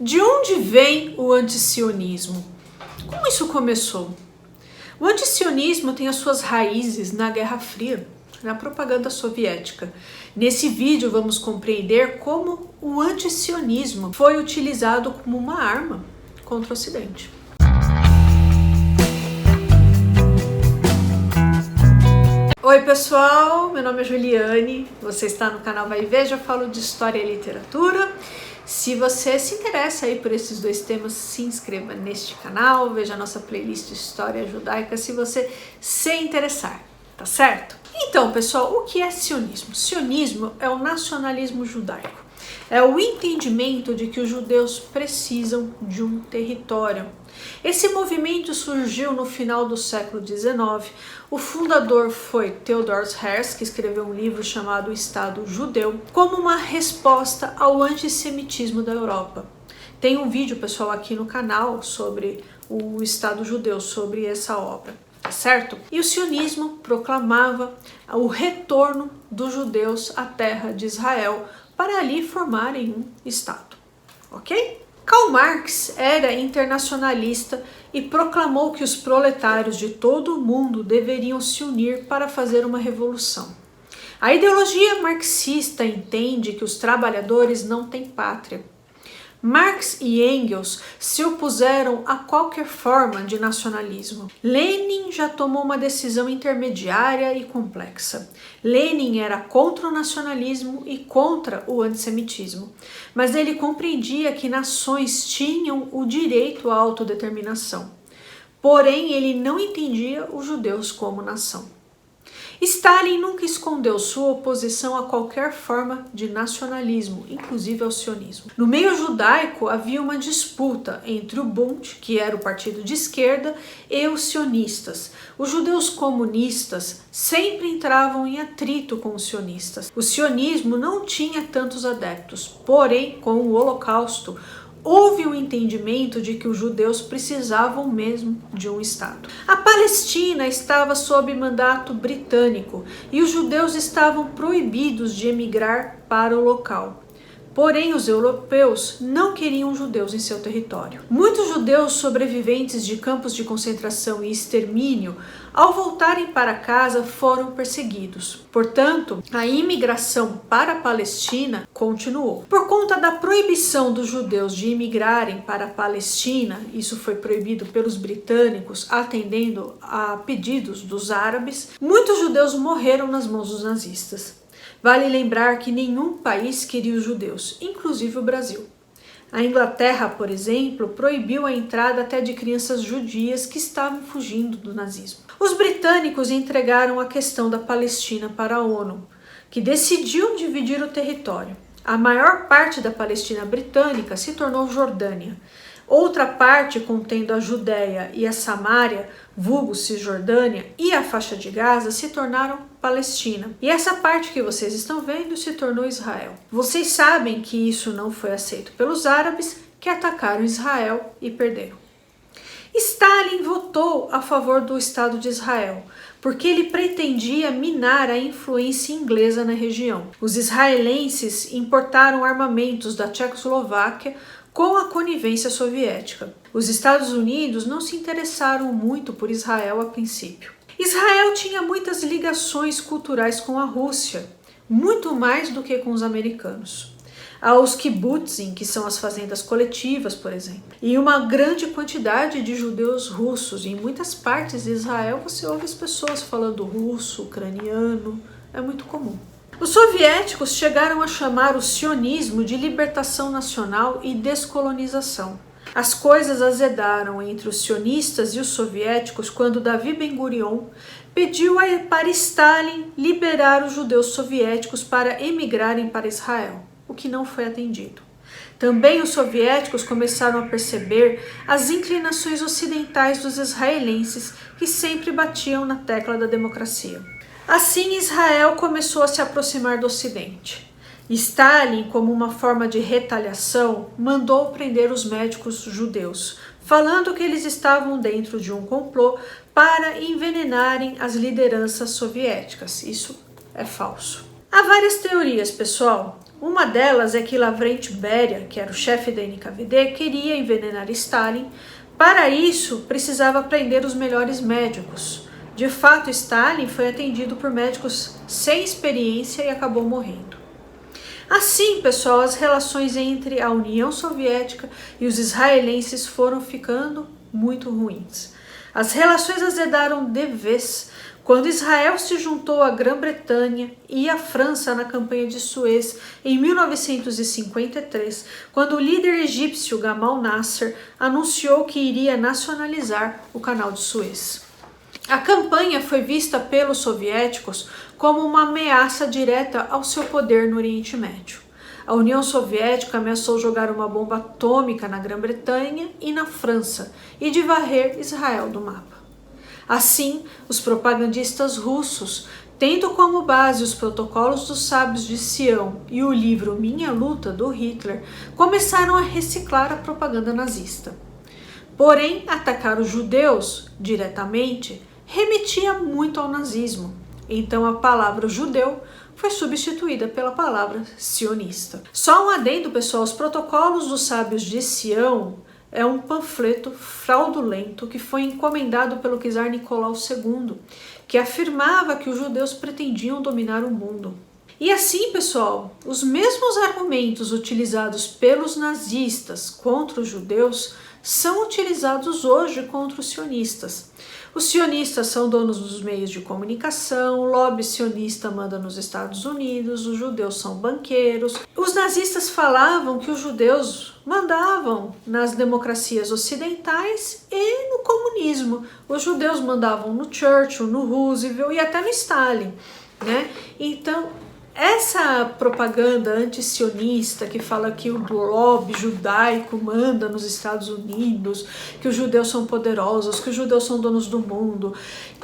De onde vem o antisionismo? Como isso começou? O antisionismo tem as suas raízes na Guerra Fria, na propaganda soviética. Nesse vídeo vamos compreender como o antisionismo foi utilizado como uma arma contra o Ocidente. Oi pessoal, meu nome é Juliane, você está no canal Vai e Veja, eu falo de História e Literatura. Se você se interessa aí por esses dois temas, se inscreva neste canal, veja a nossa playlist História Judaica se você se interessar, tá certo? Então pessoal, o que é sionismo? Sionismo é o nacionalismo judaico, é o entendimento de que os judeus precisam de um território. Esse movimento surgiu no final do século XIX. O fundador foi Theodor Herzl, que escreveu um livro chamado O Estado Judeu, como uma resposta ao antissemitismo da Europa. Tem um vídeo, pessoal, aqui no canal sobre o Estado Judeu, sobre essa obra, tá certo? E o sionismo proclamava o retorno dos judeus à terra de Israel para ali formarem um Estado, ok? Karl Marx era internacionalista e proclamou que os proletários de todo o mundo deveriam se unir para fazer uma revolução. A ideologia marxista entende que os trabalhadores não têm pátria. Marx e Engels se opuseram a qualquer forma de nacionalismo. Lenin já tomou uma decisão intermediária e complexa. Lenin era contra o nacionalismo e contra o antissemitismo, mas ele compreendia que nações tinham o direito à autodeterminação. Porém, ele não entendia os judeus como nação. Stalin nunca escondeu sua oposição a qualquer forma de nacionalismo, inclusive ao sionismo. No meio judaico havia uma disputa entre o Bund, que era o partido de esquerda, e os sionistas. Os judeus comunistas sempre entravam em atrito com os sionistas. O sionismo não tinha tantos adeptos, porém, com o Holocausto, houve um entendimento de que os judeus precisavam mesmo de um Estado. A Palestina estava sob mandato britânico e os judeus estavam proibidos de emigrar para o local. Porém, os europeus não queriam judeus em seu território. Muitos judeus sobreviventes de campos de concentração e extermínio, ao voltarem para casa, foram perseguidos. Portanto, a imigração para a Palestina continuou. Por conta da proibição dos judeus de imigrarem para a Palestina, isso foi proibido pelos britânicos, atendendo a pedidos dos árabes, muitos judeus morreram nas mãos dos nazistas. Vale lembrar que nenhum país queria os judeus, inclusive o Brasil. A Inglaterra, por exemplo, proibiu a entrada até de crianças judias que estavam fugindo do nazismo. Os britânicos entregaram a questão da Palestina para a ONU, que decidiu dividir o território. A maior parte da Palestina britânica se tornou Jordânia. Outra parte, contendo a Judéia e a Samária, vulgo Cisjordânia, e a faixa de Gaza, se tornaram Palestina. E essa parte que vocês estão vendo se tornou Israel. Vocês sabem que isso não foi aceito pelos árabes, que atacaram Israel e perderam. Stalin votou a favor do Estado de Israel, porque ele pretendia minar a influência inglesa na região. Os israelenses importaram armamentos da Tchecoslováquia com a conivência soviética. Os Estados Unidos não se interessaram muito por Israel a princípio. Israel tinha muitas ligações culturais com a Rússia, muito mais do que com os americanos. Há os kibbutzim, que são as fazendas coletivas, por exemplo, e uma grande quantidade de judeus russos. Em muitas partes de Israel você ouve as pessoas falando russo, ucraniano, é muito comum. Os soviéticos chegaram a chamar o sionismo de libertação nacional e descolonização. As coisas azedaram entre os sionistas e os soviéticos quando Davi Ben-Gurion pediu para Stalin liberar os judeus soviéticos para emigrarem para Israel, o que não foi atendido. Também os soviéticos começaram a perceber as inclinações ocidentais dos israelenses, que sempre batiam na tecla da democracia. Assim, Israel começou a se aproximar do Ocidente. Stalin, como uma forma de retaliação, mandou prender os médicos judeus, falando que eles estavam dentro de um complô para envenenarem as lideranças soviéticas. Isso é falso. Há várias teorias, pessoal. Uma delas é que Lavrent Beria, que era o chefe da NKVD, queria envenenar Stalin. Para isso, precisava prender os melhores médicos. De fato, Stalin foi atendido por médicos sem experiência e acabou morrendo. Assim, pessoal, as relações entre a União Soviética e os israelenses foram ficando muito ruins. As relações azedaram de vez quando Israel se juntou à Grã-Bretanha e à França na campanha de Suez em 1953, quando o líder egípcio Gamal Nasser anunciou que iria nacionalizar o canal de Suez. A campanha foi vista pelos soviéticos como uma ameaça direta ao seu poder no Oriente Médio. A União Soviética ameaçou jogar uma bomba atômica na Grã-Bretanha e na França e de varrer Israel do mapa. Assim, os propagandistas russos, tendo como base os protocolos dos sábios de Sião e o livro Minha Luta, do Hitler, começaram a reciclar a propaganda nazista. Porém, atacar os judeus diretamente remetia muito ao nazismo. Então a palavra judeu foi substituída pela palavra sionista. Só um adendo, pessoal, os protocolos dos sábios de Sião é um panfleto fraudulento que foi encomendado pelo czar Nicolau II, que afirmava que os judeus pretendiam dominar o mundo. E assim, pessoal, os mesmos argumentos utilizados pelos nazistas contra os judeus são utilizados hoje contra os sionistas. Os sionistas são donos dos meios de comunicação, o lobby sionista manda nos Estados Unidos, os judeus são banqueiros. Os nazistas falavam que os judeus mandavam nas democracias ocidentais e no comunismo. Os judeus mandavam no Churchill, no Roosevelt e até no Stalin, né? Então, essa propaganda anti-sionista que fala que o lobby judaico manda nos Estados Unidos, que os judeus são poderosos, que os judeus são donos do mundo,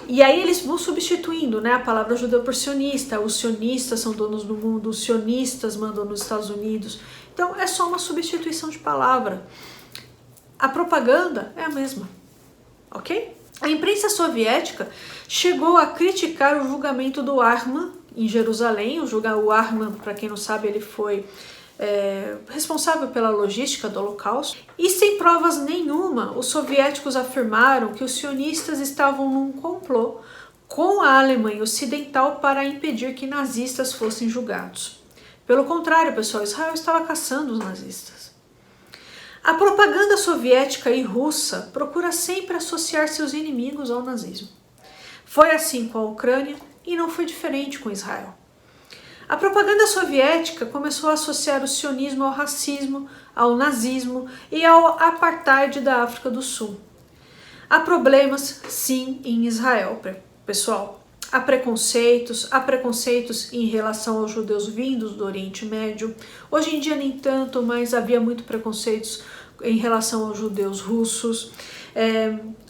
e aí eles vão substituindo, né, a palavra judeu por sionista, os sionistas são donos do mundo, os sionistas mandam nos Estados Unidos. Então é só uma substituição de palavra. A propaganda é a mesma, ok? A imprensa soviética chegou a criticar o julgamento do Arman em Jerusalém. O Arman, para quem não sabe, ele foi responsável pela logística do Holocausto. E sem provas nenhuma, os soviéticos afirmaram que os sionistas estavam num complô com a Alemanha Ocidental para impedir que nazistas fossem julgados. Pelo contrário, pessoal, Israel estava caçando os nazistas. A propaganda soviética e russa procura sempre associar seus inimigos ao nazismo. Foi assim com a Ucrânia e não foi diferente com Israel. A propaganda soviética começou a associar o sionismo ao racismo, ao nazismo e ao apartheid da África do Sul. Há problemas, sim, em Israel, pessoal. Há preconceitos em relação aos judeus vindos do Oriente Médio. Hoje em dia nem tanto, mas havia muito preconceitos em relação aos judeus russos.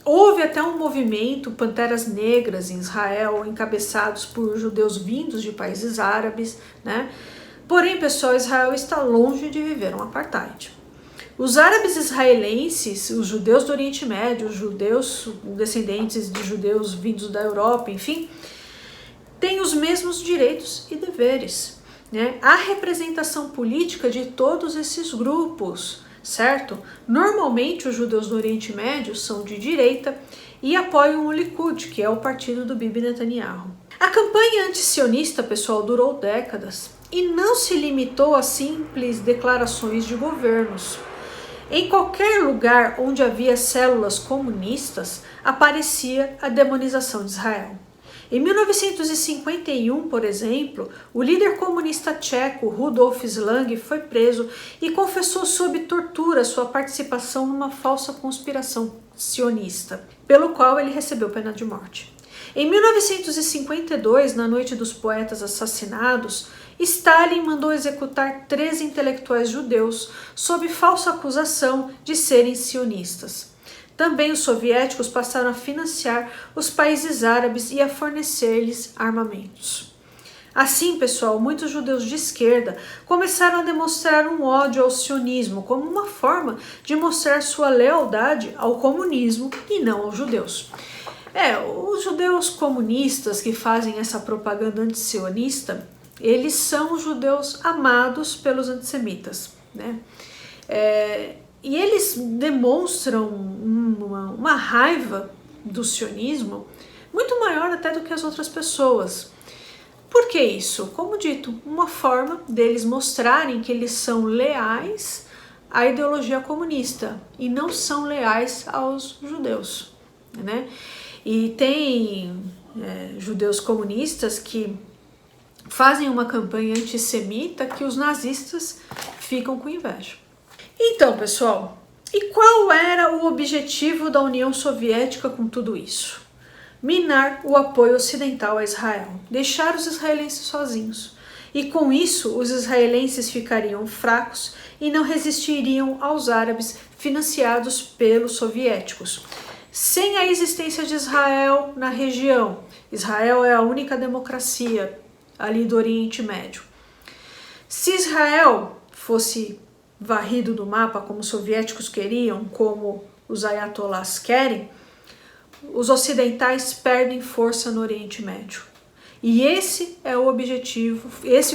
Houve até um movimento Panteras Negras em Israel, encabeçados por judeus vindos de países árabes, né? Porém, pessoal, Israel está longe de viver um apartheid. Os árabes israelenses, os judeus do Oriente Médio, os judeus descendentes de judeus vindos da Europa, enfim, têm os mesmos direitos e deveres, né? Há representação política de todos esses grupos, certo? Normalmente os judeus do Oriente Médio são de direita e apoiam o Likud, que é o partido do Bibi Netanyahu. A campanha antisionista, pessoal, durou décadas e não se limitou a simples declarações de governos. Em qualquer lugar onde havia células comunistas, aparecia a demonização de Israel. Em 1951, por exemplo, o líder comunista tcheco Rudolf Slang foi preso e confessou sob tortura sua participação numa falsa conspiração sionista, pelo qual ele recebeu pena de morte. Em 1952, na Noite dos Poetas Assassinados, Stalin mandou executar 13 intelectuais judeus sob falsa acusação de serem sionistas. Também os soviéticos passaram a financiar os países árabes e a fornecer-lhes armamentos. Assim, pessoal, muitos judeus de esquerda começaram a demonstrar um ódio ao sionismo como uma forma de mostrar sua lealdade ao comunismo e não aos judeus. Os judeus comunistas que fazem essa propaganda antisionista, eles são os judeus amados pelos antissemitas, né? E eles demonstram uma raiva do sionismo muito maior até do que as outras pessoas. Por que isso? Como dito, uma forma deles mostrarem que eles são leais à ideologia comunista e não são leais aos judeus, né? E tem judeus comunistas que fazem uma campanha antissemita que os nazistas ficam com inveja. Então, pessoal, e qual era o objetivo da União Soviética com tudo isso? Minar o apoio ocidental a Israel, deixar os israelenses sozinhos. E com isso, os israelenses ficariam fracos e não resistiriam aos árabes financiados pelos soviéticos. Sem a existência de Israel na região, Israel é a única democracia ali do Oriente Médio. Se Israel fosse varrido do mapa como os soviéticos queriam, como os ayatollahs querem, os ocidentais perdem força no Oriente Médio. E esse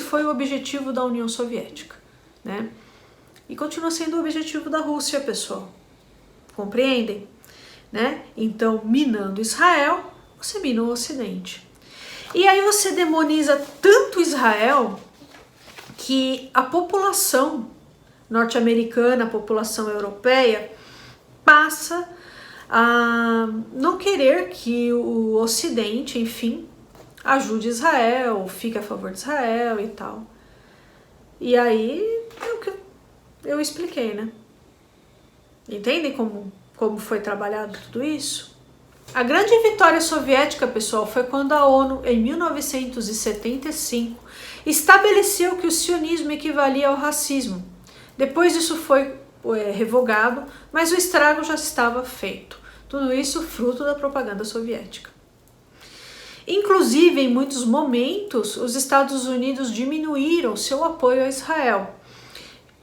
foi o objetivo da União Soviética, né? E continua sendo o objetivo da Rússia, pessoal. Compreendem? Né? Então, minando Israel, você mina o Ocidente. E aí você demoniza tanto Israel que a população norte-americana, a população europeia, passa a não querer que o Ocidente, enfim, ajude Israel, fique a favor de Israel e tal. E aí é o que eu expliquei, né? Entendem como foi trabalhado tudo isso? A grande vitória soviética, pessoal, foi quando a ONU, em 1975, estabeleceu que o sionismo equivalia ao racismo. Depois isso foi revogado, mas o estrago já estava feito. Tudo isso fruto da propaganda soviética. Inclusive, em muitos momentos, os Estados Unidos diminuíram seu apoio a Israel,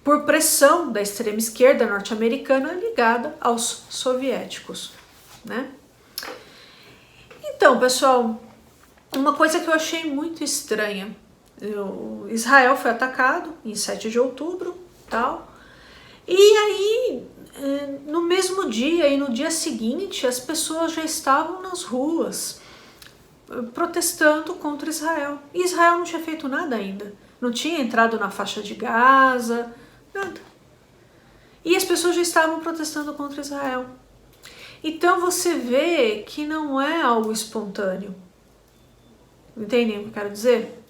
por pressão da extrema esquerda norte-americana ligada aos soviéticos, né? Então, pessoal, uma coisa que eu achei muito estranha, Israel foi atacado em 7 de outubro, tal, e aí no mesmo dia e no dia seguinte as pessoas já estavam nas ruas protestando contra Israel. E Israel não tinha feito nada ainda, não tinha entrado na faixa de Gaza, nada. E as pessoas já estavam protestando contra Israel. Então você vê que não é algo espontâneo. Entendem o que eu quero dizer?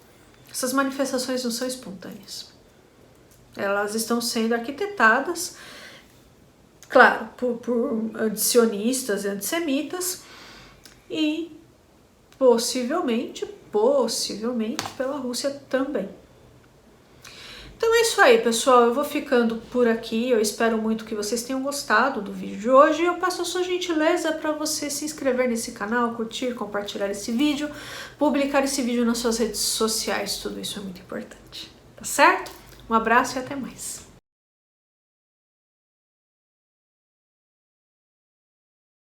Essas manifestações não são espontâneas. Elas estão sendo arquitetadas, claro, por antisionistas e antissemitas e possivelmente pela Rússia também. Então é isso aí, pessoal, eu vou ficando por aqui, eu espero muito que vocês tenham gostado do vídeo de hoje. Eu peço a sua gentileza para você se inscrever nesse canal, curtir, compartilhar esse vídeo, publicar esse vídeo nas suas redes sociais, tudo isso é muito importante, tá certo? Um abraço e até mais!